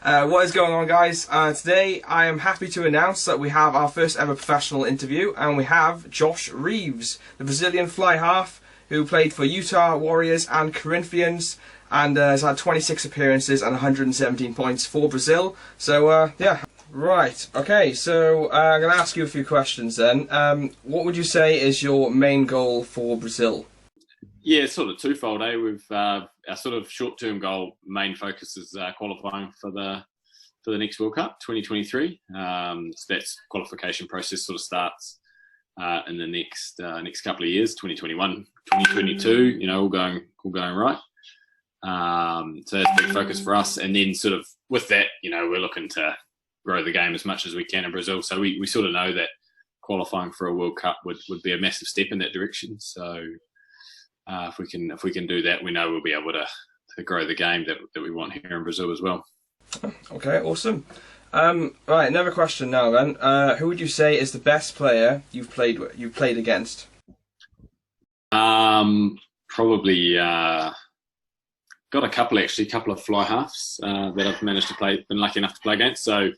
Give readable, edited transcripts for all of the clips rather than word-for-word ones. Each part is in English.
What is going on, guys? Today I am happy to announce that we have our first ever professional interview, and we have Josh Reeves, the Brazilian fly half who played for Utah Warriors and Corinthians, and has had 26 appearances and 117 points for Brazil. So, yeah. Right, okay, so I'm going to ask you a few questions then. What would you say is your main goal for Brazil? Yeah, it's sort of twofold. We've our sort of short-term goal, main focus is qualifying for the next World Cup 2023. So that's qualification process sort of starts in the next couple of years, 2021, 2022. You know, all going right. So that's a big focus for us. And then sort of with that, you know, we're looking to grow the game as much as we can in Brazil. So we sort of know that qualifying for a World Cup would be a massive step in that direction. So if we can do that, we know we'll be able to grow the game that we want here in Brazil as well. Okay, awesome. Right, another question now then. Who would you say is the best player you've played against? Probably got a couple of fly halves that I've managed to play, been lucky enough to play against. So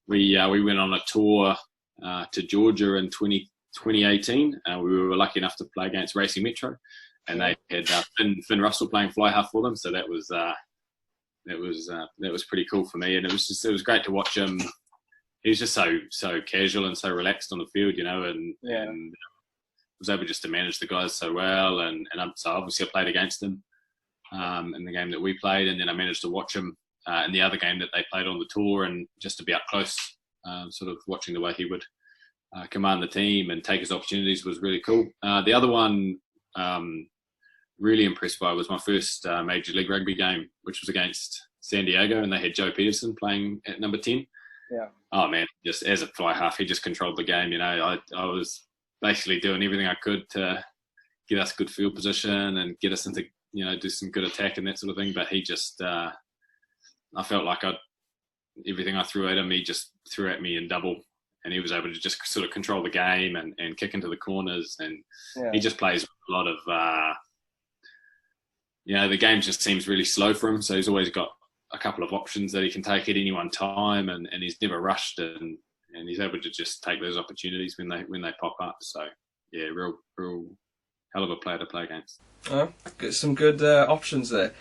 we went on a tour to Georgia in 2018. We were lucky enough to play against Racing Metro, and they had Finn Russell playing fly half for them. So that was pretty cool for me, and it was great to watch him. He was just so casual and so relaxed on the field, you know, and was able just to manage the guys so well. And so obviously I played against him in the game that we played, and then I managed to watch him in the other game that they played on the tour, and just to be up close, sort of watching the way he would command the team and take his opportunities was really cool. The other one really impressed by was my first Major League Rugby game, which was against San Diego, and they had Joe Peterson playing at number 10. Yeah. Oh man, just as a fly half, he just controlled the game. You know, I was basically doing everything I could to get us good field position and get us into, you know, do some good attack and that sort of thing. But he just, I felt like everything I threw at him, he just threw at me in double, and he was able to just sort of control the game and kick into the corners. And he just plays a lot of, you know, the game just seems really slow for him. So he's always got a couple of options that he can take at any one time, and he's never rushed, and he's able to just take those opportunities when they pop up. So yeah, real hell of a player to play against. Got some good options there.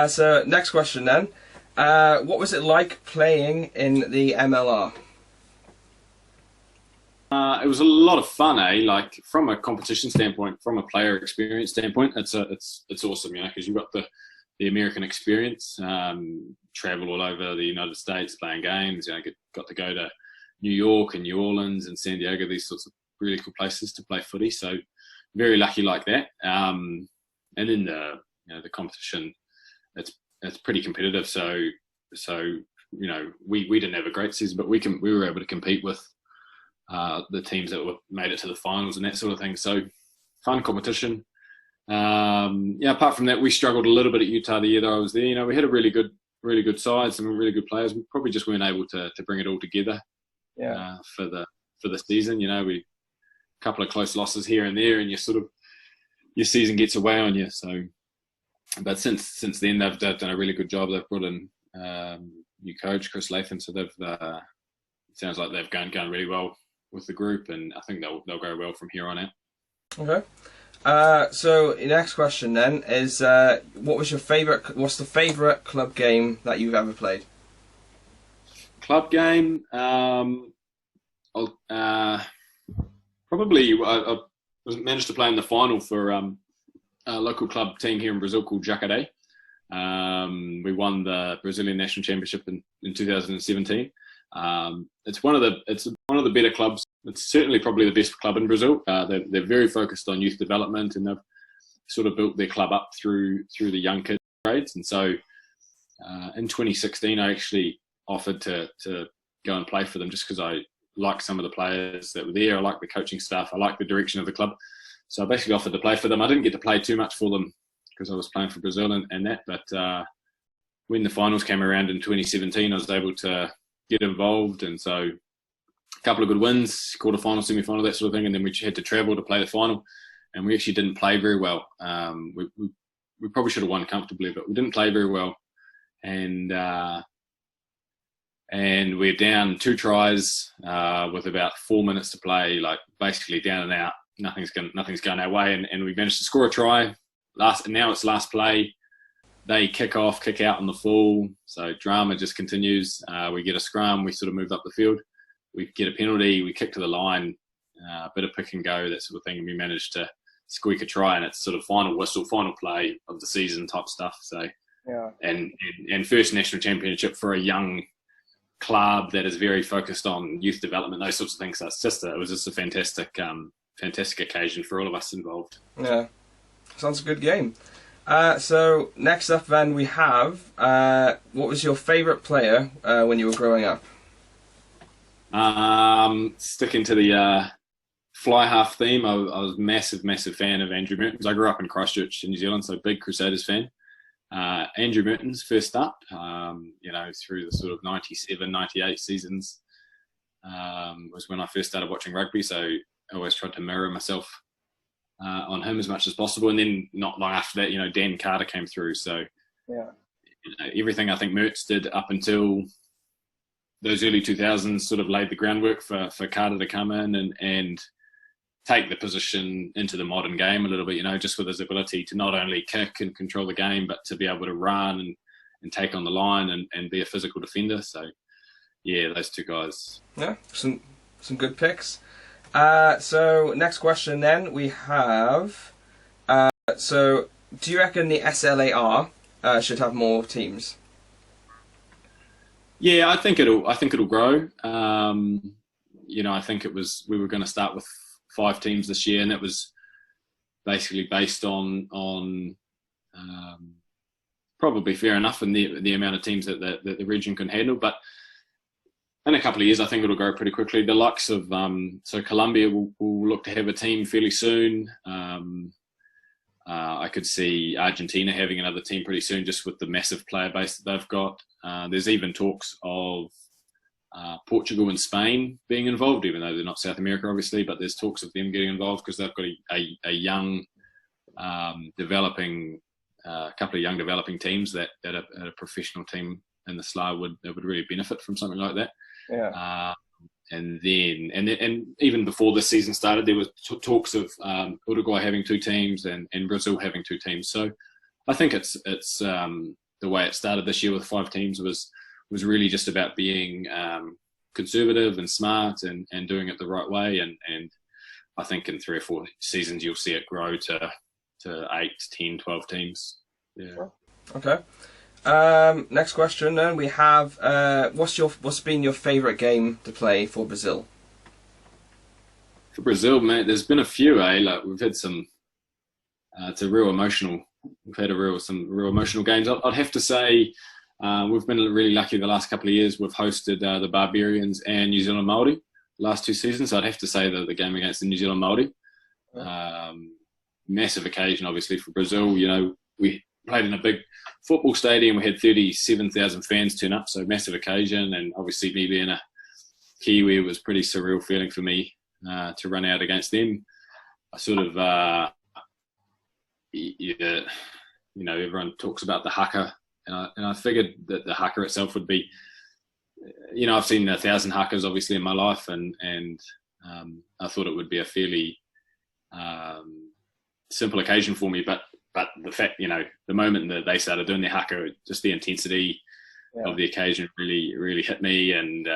So next question then. What was it like playing in the MLR? It was a lot of fun, like from a competition standpoint, from a player experience standpoint, it's awesome, you know, because you've got the American experience, travel all over the United States playing games. You know, got to go to New York and New Orleans and San Diego, these sorts of really cool places to play footy. So very lucky like that. And then the competition, it's pretty competitive. So you know, we didn't have a great season, but we were able to compete with the teams that made it to the finals and that sort of thing. So fun competition. Apart from that, we struggled a little bit at Utah the year that I was there. You know, we had a really good side, some really good players. We probably just weren't able to bring it all together for the season. You know, a couple of close losses here and there, and your season gets away on you. So, but since then they've done a really good job. They've brought in new coach Chris Lathan, so they've sounds like they've gone really well with the group, and I think they'll go well from here on out. Okay. So the next question then is, what's the favourite club game that you've ever played? Club game, probably I managed to play in the final for a local club team here in Brazil called Jacaré. We won the Brazilian National Championship in 2017. It's one of the better clubs. It's certainly probably the best club in Brazil. They're very focused on youth development, and they've sort of built their club up through the young kids grades. And so in 2016, I actually offered to go and play for them just because I liked some of the players that were there. I liked the coaching staff. I liked the direction of the club. So I basically offered to play for them. I didn't get to play too much for them because I was playing for Brazil and that. But when the finals came around in 2017, I was able to get involved, and so a couple of good wins, quarterfinal, semi-final, that sort of thing, and then we had to travel to play the final, and we actually didn't play very well. We probably should have won comfortably, but we didn't play very well, and and we're down 2 tries with about 4 minutes to play, like basically down and out. Nothing's going our way, and we managed to score a try. Now it's last play. They kick out on the full, so drama just continues. We get a scrum, we sort of move up the field. We get a penalty, we kick to the line, a bit of pick and go, that sort of thing, and we managed to squeak a try, and it's sort of final whistle, final play of the season type stuff. So, yeah, and first national championship for a young club that is very focused on youth development, those sorts of things. So it was just a fantastic occasion for all of us involved. Yeah, sounds a good game. So next up then we have, what was your favourite player when you were growing up? Sticking to the fly half theme, I was massive fan of Andrew Mertens. I grew up in Christchurch in New Zealand, so big Crusaders fan. Andrew Mertens first up, through the sort of 97, 98 seasons was when I first started watching rugby, so I always tried to mirror myself on him as much as possible. And then not long after that, Dan Carter came through. So yeah, everything I think Mertz did up until those early 2000s sort of laid the groundwork for Carter to come in and take the position into the modern game a little bit, just with his ability to not only kick and control the game, but to be able to run and take on the line and be a physical defender. So yeah, those 2 guys. Yeah, some good picks. So next question then we have, so do you reckon the SLAR should have more teams? Yeah, I think it'll grow. I think we were going to start with 5 teams this year, and that was basically based on probably fair enough in the amount of teams that the region can handle. But in a couple of years, I think it'll grow pretty quickly. The likes of so Colombia will look to have a team fairly soon. I could see Argentina having another team pretty soon, just with the massive player base that they've got. There's even talks of Portugal and Spain being involved, even though they're not South America, obviously. But there's talks of them getting involved because they've got a young, developing, couple of young developing teams that a professional team in the SLA would really benefit from something like that. Yeah. And even before this season started, there was talks of Uruguay having 2 teams and Brazil having 2 teams. So I think it's the way it started this year with 5 teams was really just about being conservative and smart and doing it the right way. And I think in 3 or 4 seasons you'll see it grow to 8, 10, 12 teams. Yeah. Okay. Next question then we have, what's been your favourite game to play for Brazil? For Brazil, mate, there's been a few, like we've had some it's a real emotional we've had some real emotional games. I'd have to say we've been really lucky the last couple of years. We've hosted the Barbarians and New Zealand Māori the last 2 seasons. So I'd have to say that the game against the New Zealand Māori, massive occasion obviously for Brazil. We played in a big football stadium. We had 37,000 fans turn up, so massive occasion. And obviously me being a Kiwi, it was pretty surreal feeling for me to run out against them. I sort of, everyone talks about the haka, and I figured that the haka itself would be, I've seen 1,000 hakas obviously in my life, and I thought it would be a fairly simple occasion for me, but the fact, the moment that they started doing their haka, just the intensity of the occasion really hit me, and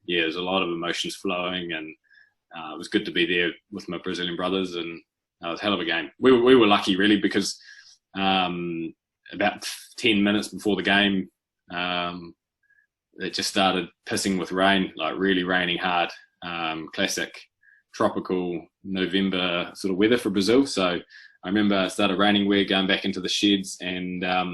there's a lot of emotions flowing, and it was good to be there with my Brazilian brothers, and it was a hell of a game. We were lucky really because about 10 minutes before the game, it just started pissing with rain, like really raining hard. Classic tropical November sort of weather for Brazil. So I remember it started raining. We're going back into the sheds, and I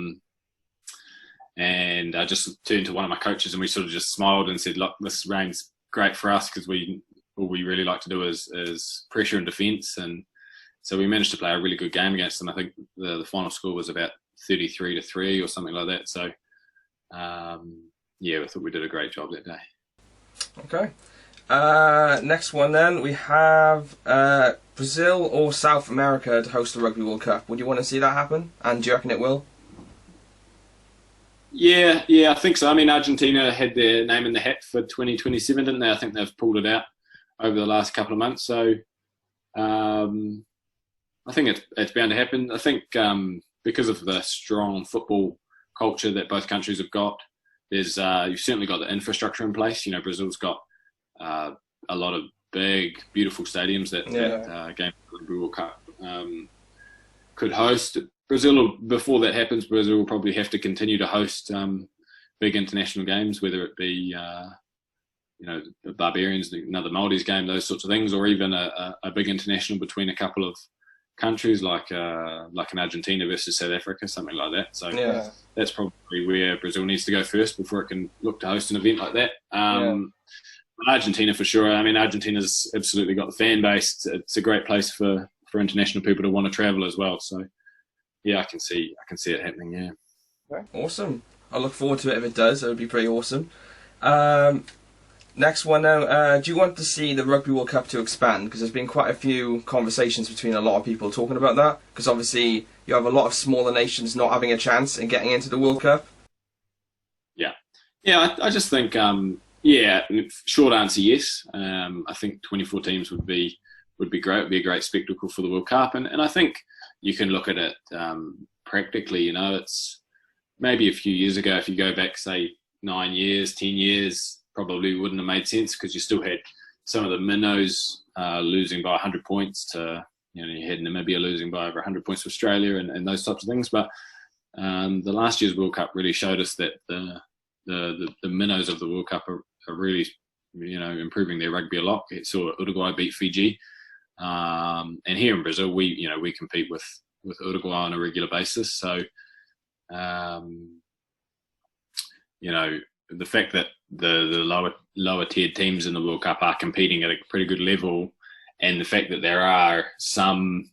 just turned to one of my coaches and we sort of just smiled and said, "Look, this rain's great for us because all we really like to do is pressure and defence." And so we managed to play a really good game against them. I think the final score was about 33-3 or something like that. So I thought we did a great job that day. Okay. Next one then, we have Brazil or South America to host the Rugby World Cup. Would you want to see that happen? And do you reckon it will? Yeah, I think so. I mean, Argentina had their name in the hat for 2027, didn't they? I think they've pulled it out over the last couple of months. So I think it's bound to happen. I think because of the strong football culture that both countries have got, there's you've certainly got the infrastructure in place. You know, Brazil's got a lot of big, beautiful stadiums that game Rugby World Cup could host. Brazil, before that happens, Brazil will probably have to continue to host big international games, whether it be the Barbarians, another Maldives game, those sorts of things, or even a big international between a couple of countries like an Argentina versus South Africa, something like that. So that's probably where Brazil needs to go first before it can look to host an event like that. Argentina for sure. I mean, Argentina's absolutely got the fan base. It's a great place for international people to want to travel as well. So yeah, I can see it happening. Yeah. Awesome. I look forward to it if it does. It would be pretty awesome. Next one now. Do you want to see the Rugby World Cup to expand? Because there's been quite a few conversations between a lot of people talking about that. Because obviously you have a lot of smaller nations not having a chance in getting into the World Cup. Yeah. I just think short answer yes. I think 24 teams would be great. It would be a great spectacle for the World Cup, and I think you can look at it practically. You know, it's maybe a few years ago. If you go back, say 9 years, 10 years. Probably wouldn't have made sense because you still had some of the minnows losing by 100 points to, you had Namibia losing by over 100 points to Australia and those types of things. But the last year's World Cup really showed us that the minnows of the World Cup are really, improving their rugby a lot. So Uruguay beat Fiji, and here in Brazil, we compete with Uruguay on a regular basis. So, the fact that the lower tiered teams in the World Cup are competing at a pretty good level, and the fact that there are some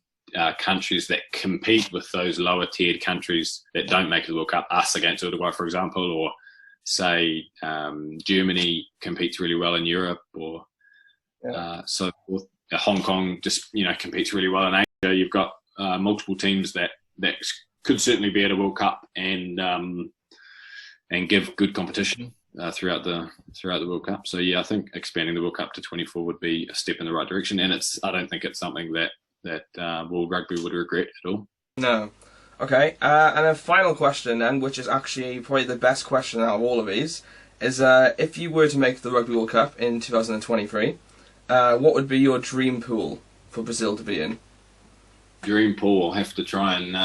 countries that compete with those lower tiered countries that don't make the World Cup, us against Uruguay, for example, or say Germany competes really well in Europe, or so forth. Hong Kong just competes really well in Asia. You've got multiple teams that could certainly be at a World Cup and give good competition throughout the World Cup. So yeah, I think expanding the World Cup to 24 would be a step in the right direction, and I don't think it's something that World Rugby would regret at all. No. Okay, and a final question then, which is actually probably the best question out of all of these, is if you were to make the Rugby World Cup in 2023, what would be your dream pool for Brazil to be in? Dream pool, I'll have to try and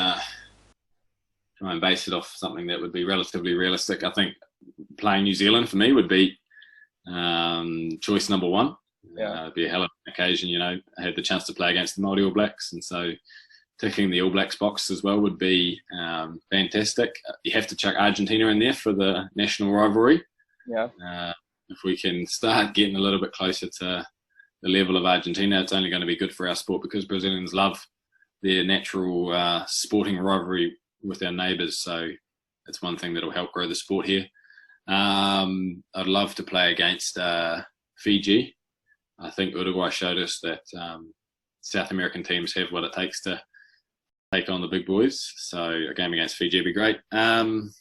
base it off something that would be relatively realistic. I think playing New Zealand for me would be choice number one. It'd be a hell of an occasion. I had the chance to play against the Māori All Blacks, and so ticking the All Blacks box as well would be fantastic. You have to chuck Argentina in there for the national rivalry. If we can start getting a little bit closer to the level of Argentina, it's only going to be good for our sport, because Brazilians love their natural sporting rivalry with our neighbours. So it's one thing that'll help grow the sport here. I'd love to play against Fiji. I think Uruguay showed us that South American teams have what it takes to take on the big boys. So a game against Fiji would be great. One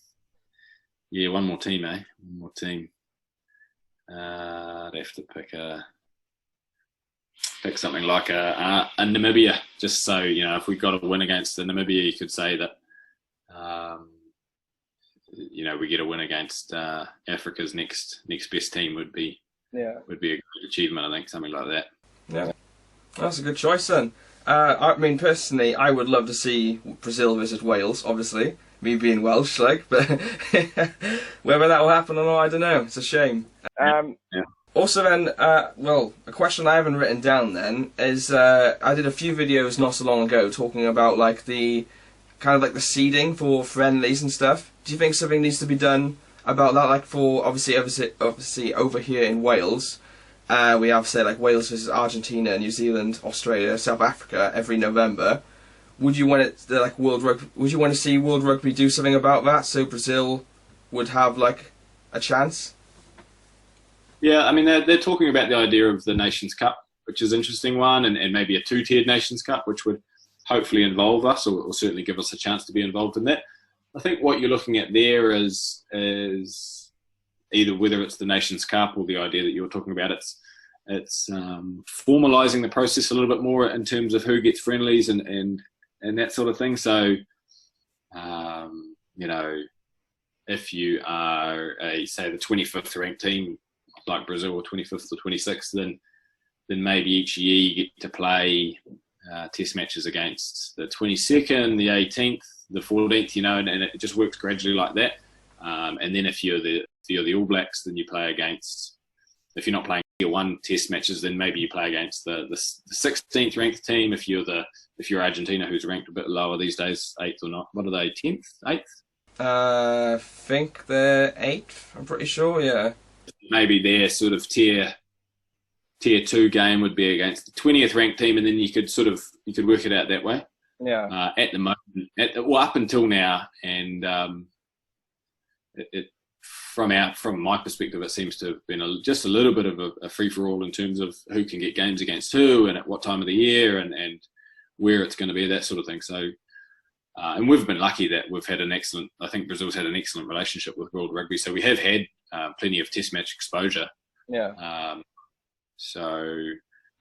more team, One more team. I'd have to pick something like a Namibia, just so, if we got a win against the Namibia, you could say that, we get a win against Africa's next best team would be a good achievement, I think, something like that. Yeah, that's a good choice then. I mean, personally, I would love to see Brazil visit Wales, obviously, me being Welsh, but whether that will happen or not, I don't know. It's a shame. Also then, a question I haven't written down then is, I did a few videos not so long ago talking about the seeding for friendlies and stuff. Do you think something needs to be done about that? For obviously over here in Wales, we have Wales versus Argentina, New Zealand, Australia, South Africa every November. Would you want Would you want to see World Rugby do something about that so Brazil would have a chance? Yeah, I mean they're talking about the idea of the Nations Cup, which is an interesting one, and maybe a two-tiered Nations Cup, which would hopefully involve us, or certainly give us a chance to be involved in that. I think what you're looking at there is either whether it's the Nations Cup or the idea that you're talking about. It's formalising the process a little bit more in terms of who gets friendlies and that sort of thing. So, you know, if you are say the 25th ranked team like Brazil, or 25th or 26th, then maybe each year you get to play test matches against the 22nd, the 18th, the 14th, you know, and it just works gradually like that. And then if you're the All Blacks, then you play against, if you're not playing Tier 1 test matches, then maybe you play against the 16th ranked team. If you're Argentina, who's ranked a bit lower these days, 8th or not. What are they, 10th, 8th? I think they're 8th, I'm pretty sure, yeah. Maybe their sort of tier 2 game would be against the 20th ranked team, and then you could work it out that way. Yeah. At the moment, up until now, and from my perspective, it seems to have been just a little bit of a free for all in terms of who can get games against who and at what time of the year and where it's going to be, that sort of thing. So, and we've been lucky that we've had I think Brazil's had an excellent relationship with World Rugby, so we have had plenty of test match exposure. Yeah.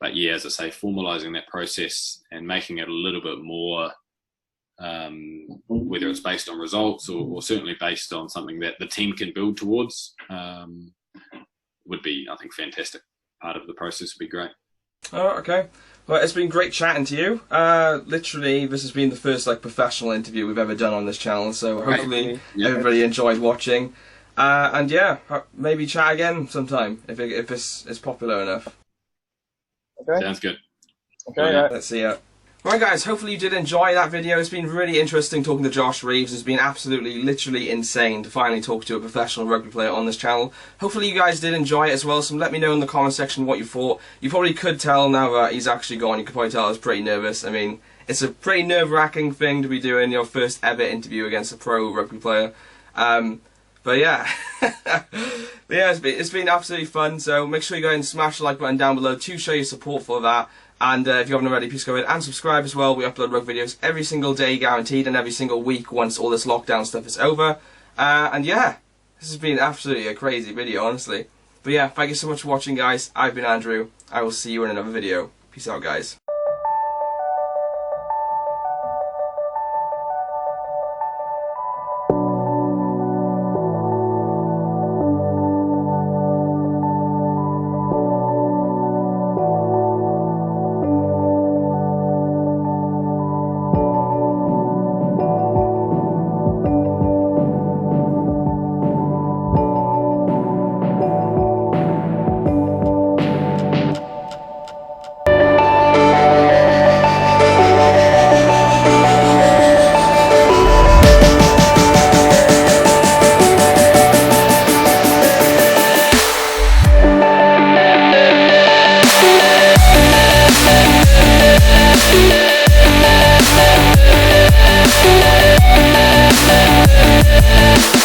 But yeah, as I say, formalising that process and making it a little bit more, whether it's based on results or certainly based on something that the team can build towards, would be, I think, fantastic. Part of the process would be great. Oh, okay. Well, it's been great chatting to you. Literally, this has been the first professional interview we've ever done on this channel, so hopefully everybody enjoyed watching. And yeah, maybe chat again sometime if it's popular enough. Okay. Sounds good. Okay, yeah. Let's see ya. Right guys, hopefully you did enjoy that video. It's been really interesting talking to Josh Reeves. It's been absolutely, literally insane to finally talk to a professional rugby player on this channel. Hopefully you guys did enjoy it as well, so let me know in the comment section what you thought. You probably could tell now that he's actually gone, you could probably tell I was pretty nervous. I mean, it's a pretty nerve-wracking thing to be doing your first ever interview against a pro rugby player. But yeah, it's been absolutely fun, so make sure you go and smash the like button down below to show your support for that. And if you haven't already, please go ahead and subscribe as well. We upload rugby videos every single day, guaranteed, and every single week once all this lockdown stuff is over. And yeah, this has been absolutely a crazy video, honestly. But yeah, thank you so much for watching, guys. I've been Andrew. I will see you in another video. Peace out, guys. Yeah.